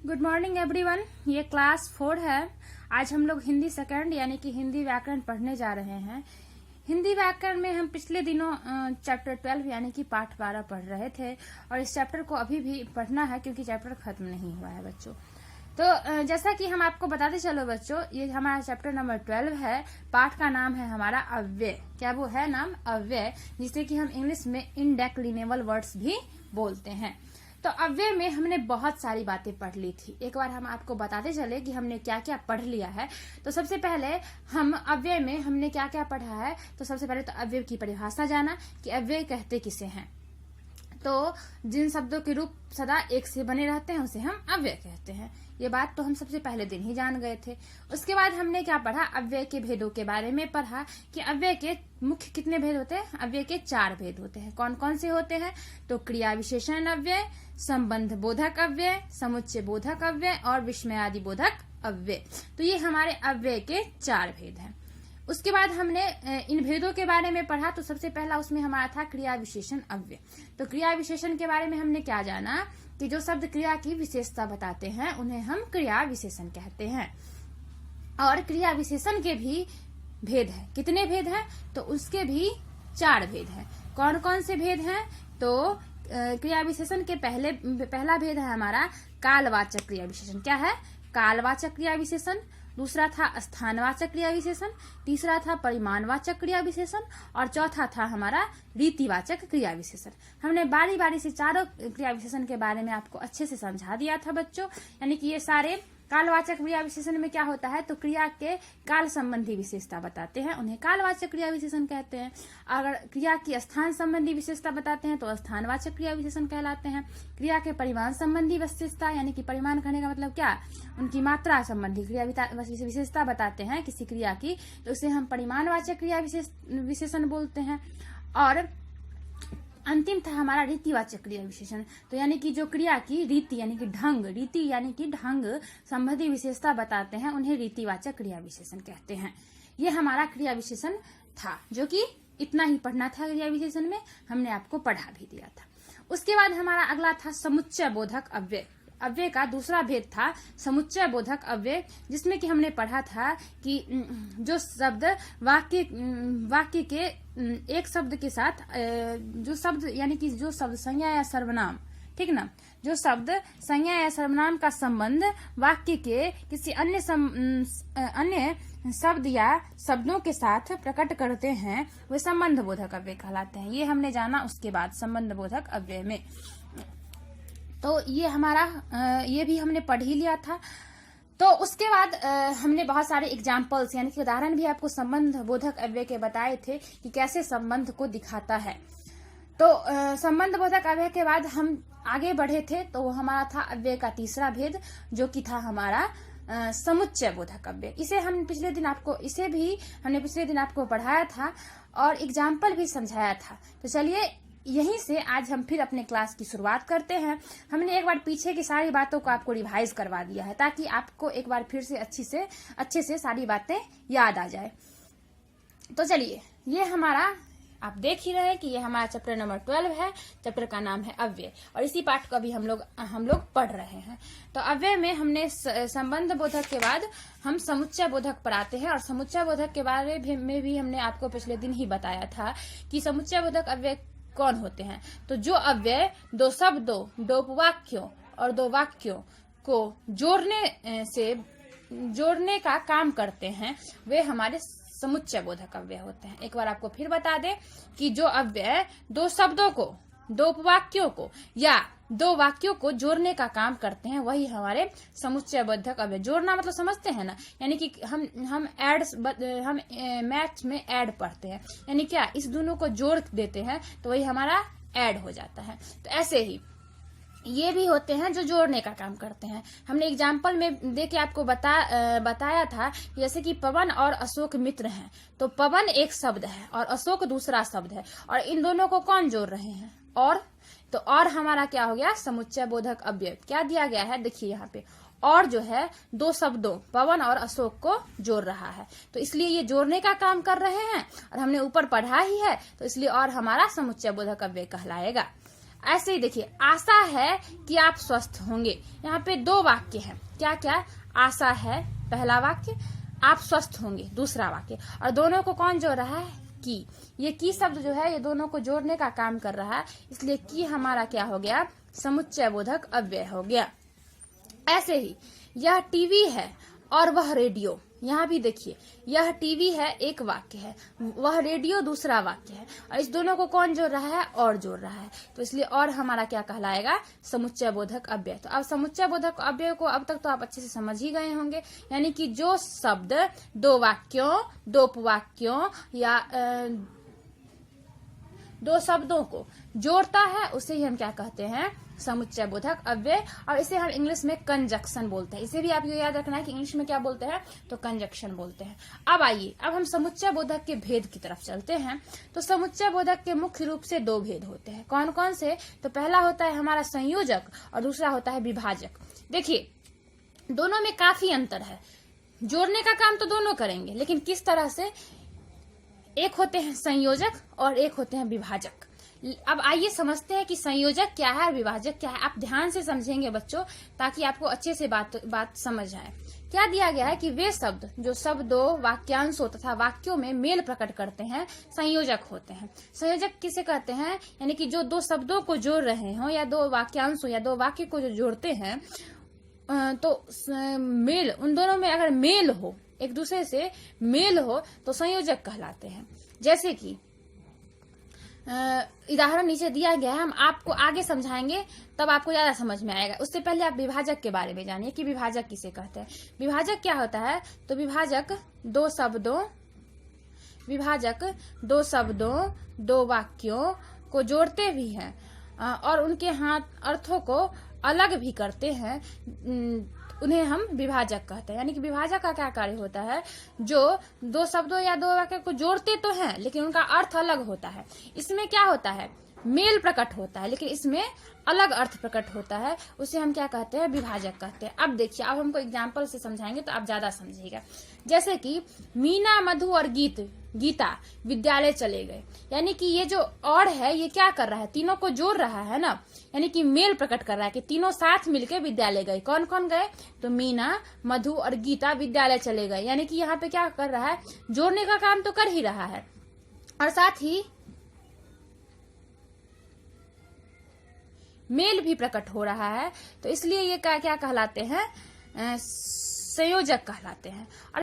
Good morning everyone. ये class 4 है। आज हम लोग हिंदी सेकंड यानी कि हिंदी व्याकरण पढ़ने जा रहे हैं। हिंदी व्याकरण में हम पिछले दिनों चैप्टर 12 यानी कि पाठ 12 पढ़ रहे थे और इस चैप्टर को अभी भी पढ़ना है क्योंकि चैप्टर खत्म नहीं हुआ है बच्चों। तो जैसा कि हम आपको बताते चलो बच्चों, ये हमारा चैप्टर नंबर 12 है। पाठ का नाम है हमारा अव्यय। क्या वो है नाम? अव्यय, जिसे कि हम इंग्लिश में इनडेक्लिनेबल वर्ड्स भी बोलते हैं। तो अव्यय में हमने बहुत सारी बातें पढ़ ली थी। एक बार हम आपको बताते चले कि हमने क्या क्या पढ़ लिया है। तो सबसे पहले हम अव्यय में हमने क्या क्या पढ़ा है। तो सबसे पहले तो अव्यय की परिभाषा जाना कि अव्यय कहते किसे हैं। तो जिन शब्दों के रूप सदा एक से बने रहते हैं उसे हम अव्यय कहते हैं। ये बात तो हम सबसे पहले दिन ही जान गए थे। उसके बाद हमने क्या पढ़ा? अव्यय के भेदों के बारे में पढ़ा कि अव्यय के मुख्य कितने भेद होते हैं। अव्यय के 4 भेद होते हैं। कौन कौन से होते हैं? तो क्रिया विशेषण अव्यय, संबंध बोधक अव्यय, समुच्चय बोधक अव्यय और विस्मयादि बोधक अव्यय। तो ये हमारे अव्यय के 4 भेद हैं। उसके बाद हमने इन भेदों के बारे में पढ़ा। तो सबसे पहला उसमें हमारा था क्रिया विशेषण अव्यय। तो क्रिया विशेषण के बारे में हमने क्या जाना कि जो शब्द क्रिया की विशेषता बताते हैं उन्हें हम क्रिया विशेषण कहते हैं। और क्रिया विशेषण के भी भेद है। कितने भेद हैं? तो उसके भी 4 भेद हैं। कौन कौन से भेद हैं? तो क्रिया विशेषण के पहला भेद है हमारा कालवाचक क्रिया विशेषण। क्या है? कालवाचक क्रिया विशेषण। दूसरा था स्थानवाचक क्रिया विशेषण। तीसरा था परिमाणवाचक क्रिया विशेषण और चौथा था हमारा रीतिवाचक क्रिया विशेषण। हमने बारी बारी से चारों क्रिया विशेषण के बारे में आपको अच्छे से समझा दिया था बच्चों। यानी कि ये सारे कालवाचक क्रिया विशेषण में क्या होता है? तो क्रिया के काल संबंधी विशेषता बताते हैं, उन्हें कालवाचक क्रिया विशेषण कहते हैं। अगर क्रिया की स्थान संबंधी विशेषता बताते हैं तो स्थानवाचक क्रिया विशेषण कहलाते हैं। क्रिया के परिमाण संबंधी विशेषता यानी कि परिमाण कहने का मतलब क्या? उनकी मात्रा संबंधी क्रिया विशेषता बताते हैं किसी क्रिया की, तो उसे हम परिमाणवाचक क्रिया विशेषण बोलते हैं। और अंतिम था हमारा रीतिवाचक क्रिया विशेषण। तो यानी कि जो क्रिया की रीति यानी कि ढंग, रीति यानी कि ढंग संबंधी विशेषता बताते हैं उन्हें रीतिवाचक क्रिया विशेषण कहते हैं। ये हमारा क्रिया विशेषण था, जो कि इतना ही पढ़ना था। क्रिया विशेषण में हमने आपको पढ़ा भी दिया था। उसके बाद हमारा अगला था समुच्चय बोधक अव्यय। अव्यय का दूसरा भेद था समुच्चय बोधक अव्यय, जिसमें कि हमने पढ़ा था कि जो शब्द वाक्य के एक शब्द के साथ जो शब्द यानी कि जो शब्द संज्ञा या सर्वनाम, ठीक ना, जो शब्द संज्ञा या सर्वनाम का संबंध वाक्य के किसी अन्य शब्द या शब्दों के साथ प्रकट करते हैं वे संबंध बोधक अव्यय कहलाते हैं। ये हमने जाना उसके बाद संबंध बोधक अव्यय में। तो ये हमारा ये भी हमने पढ़ ही लिया था। तो उसके बाद हमने बहुत सारे एग्जाम्पल्स यानी कि उदाहरण भी आपको संबंध बोधक अव्यय के बताए थे कि कैसे संबंध को दिखाता है। तो संबंध बोधक अव्यय के बाद हम आगे बढ़े थे तो वो हमारा था अव्यय का तीसरा भेद, जो कि था हमारा समुच्चय बोधक अव्यय। इसे हमने पिछले दिन आपको पढ़ाया था और एग्जाम्पल भी समझाया था। तो चलिए यहीं से आज हम फिर अपने क्लास की शुरुआत करते हैं। हमने एक बार पीछे की सारी बातों को आपको रिवाइज करवा दिया है ताकि आपको एक बार फिर से अच्छे से सारी बातें याद आ जाए। तो चलिए, ये हमारा आप देख ही रहे हैं कि ये हमारा चैप्टर नंबर 12 है। चैप्टर का नाम है अव्यय और इसी पाठ को अभी हम लोग पढ़ रहे हैं। तो अव्यय में हमने संबंध बोधक के बाद हम समुच्चय बोधक पर आते हैं और समुच्चय बोधक के बारे में भी हमने आपको पिछले दिन ही बताया था कि समुच्चय बोधक अव्यय कौन होते हैं। तो जो अव्यय 2 शब्दों, 2 उपवाक्यों और 2 वाक्यों को जोड़ने का काम करते हैं वे हमारे समुच्चय बोधक अव्यय होते हैं। एक बार आपको फिर बता दें कि जो अव्यय 2 शब्दों को, 2 उपवाक्यों को या 2 वाक्यों को जोड़ने का काम करते हैं वही हमारे समुच्चय बोधक अव्यय। जोड़ना मतलब समझते हैं ना, यानी कि हम मैथ्स में ऐड पढ़ते हैं, यानी क्या इस दोनों को जोड़ देते हैं तो वही हमारा ऐड हो जाता है। तो ऐसे ही ये भी होते हैं जो जोड़ने का काम करते हैं। हमने एग्जाम्पल में देके आपको बताया था जैसे कि पवन और अशोक मित्र हैं। तो पवन एक शब्द है और अशोक दूसरा शब्द है और इन दोनों को कौन जोड़ रहे हैं? और हमारा क्या हो गया? समुच्चय बोधक अव्यय। क्या दिया गया है? देखिए यहाँ पे और जो है 2 शब्दों पवन और अशोक को जोड़ रहा है, तो इसलिए ये जोड़ने का काम कर रहे हैं और हमने ऊपर पढ़ा ही है, तो इसलिए और हमारा समुच्चय बोधक अव्यय कहलाएगा। ऐसे ही देखिए, आशा है कि आप स्वस्थ होंगे। यहाँ पे दो वाक्य हैं, क्या क्या, आशा है पहला वाक्य, आप स्वस्थ होंगे दूसरा वाक्य, और दोनों को कौन जोड़ रहा है, की। ये की शब्द जो है ये दोनों को जोड़ने का काम कर रहा है, इसलिए की हमारा क्या हो गया, समुच्चय बोधक अव्यय हो गया। ऐसे ही यह टीवी है और वह रेडियो, यहाँ भी देखिए, यह टीवी है एक वाक्य है, वह रेडियो दूसरा वाक्य है, और इस दोनों को कौन जोड़ रहा है, और जोड़ रहा है, तो इसलिए और हमारा क्या कहलाएगा, समुच्चय बोधक अव्यय। तो अब समुच्चय बोधक अव्यय को अब तक तो आप अच्छे से समझ ही गए होंगे, यानी कि जो शब्द दो वाक्यों, दो उपवाक्यों या दो शब्दों को जोड़ता है उसे ही हम क्या कहते हैं, समुच्चय बोधक अव्यय, और इसे हम इंग्लिश में कंजक्शन बोलते हैं। इसे भी आप ये याद रखना है कि इंग्लिश में क्या बोलते हैं, तो कंजक्शन बोलते हैं। अब आइए, अब हम समुच्चय बोधक के भेद की तरफ चलते हैं। तो समुच्चय बोधक के मुख्य रूप से दो भेद होते हैं, कौन कौन से, तो पहला होता है हमारा संयोजक और दूसरा होता है विभाजक। देखिए, दोनों में काफी अंतर है, जोड़ने का काम तो दोनों करेंगे, लेकिन किस तरह से, एक होते हैं संयोजक और एक होते हैं विभाजक। अब आइए समझते हैं कि संयोजक क्या है और विभाजक क्या है। आप ध्यान से समझेंगे बच्चों, ताकि आपको अच्छे से बात समझ आए। क्या दिया गया है कि वे शब्द जो शब्दों, वाक्यांशों तथा वाक्यों में मेल प्रकट करते हैं संयोजक होते हैं। संयोजक किसे कहते हैं, यानी कि जो दो शब्दों को जोड़ रहे हो या दो वाक्यांशों या दो वाक्य को जो जोड़ते हैं, तो मेल, उन दोनों में अगर मेल हो, एक दूसरे से मेल हो, तो संयोजक कहलाते हैं। जैसे कि उदाहरण नीचे दिया गया है, हम आपको आगे समझाएंगे तब आपको ज्यादा समझ में आएगा। उससे पहले आप विभाजक के बारे में जानिए कि विभाजक किसे कहते हैं। विभाजक क्या होता है, तो विभाजक दो शब्दों, दो वाक्यों को जोड़ते भी हैं और उनके अर्थों को अलग भी करते हैं, उन्हें हम विभाजक कहते हैं। यानी कि विभाजक का क्या कार्य होता है, जो दो शब्दों या दो वाक्य को जोड़ते तो हैं लेकिन उनका अर्थ अलग होता है। इसमें क्या होता है, मेल प्रकट होता है, लेकिन इसमें अलग अर्थ प्रकट होता है, उसे हम क्या कहते हैं, विभाजक कहते हैं। अब देखिए, अब हमको एग्जाम्पल से समझाएंगे तो आप ज्यादा समझिएगा। जैसे कि मीना, मधु और गीता विद्यालय चले गए, यानी कि ये जो और है ये क्या कर रहा है, तीनों को जोड़ रहा है ना, यानी कि मेल प्रकट कर रहा है कि तीनों साथ मिलकर विद्यालय गए। कौन कौन गए, तो मीना, मधु और गीता विद्यालय चले गए, यानी कि यहाँ पे क्या कर रहा है, जोड़ने का काम तो कर ही रहा है और साथ ही मेल भी प्रकट हो रहा है, तो इसलिए ये क्या कहलाते हैं, संयोजक कहलाते हैं। और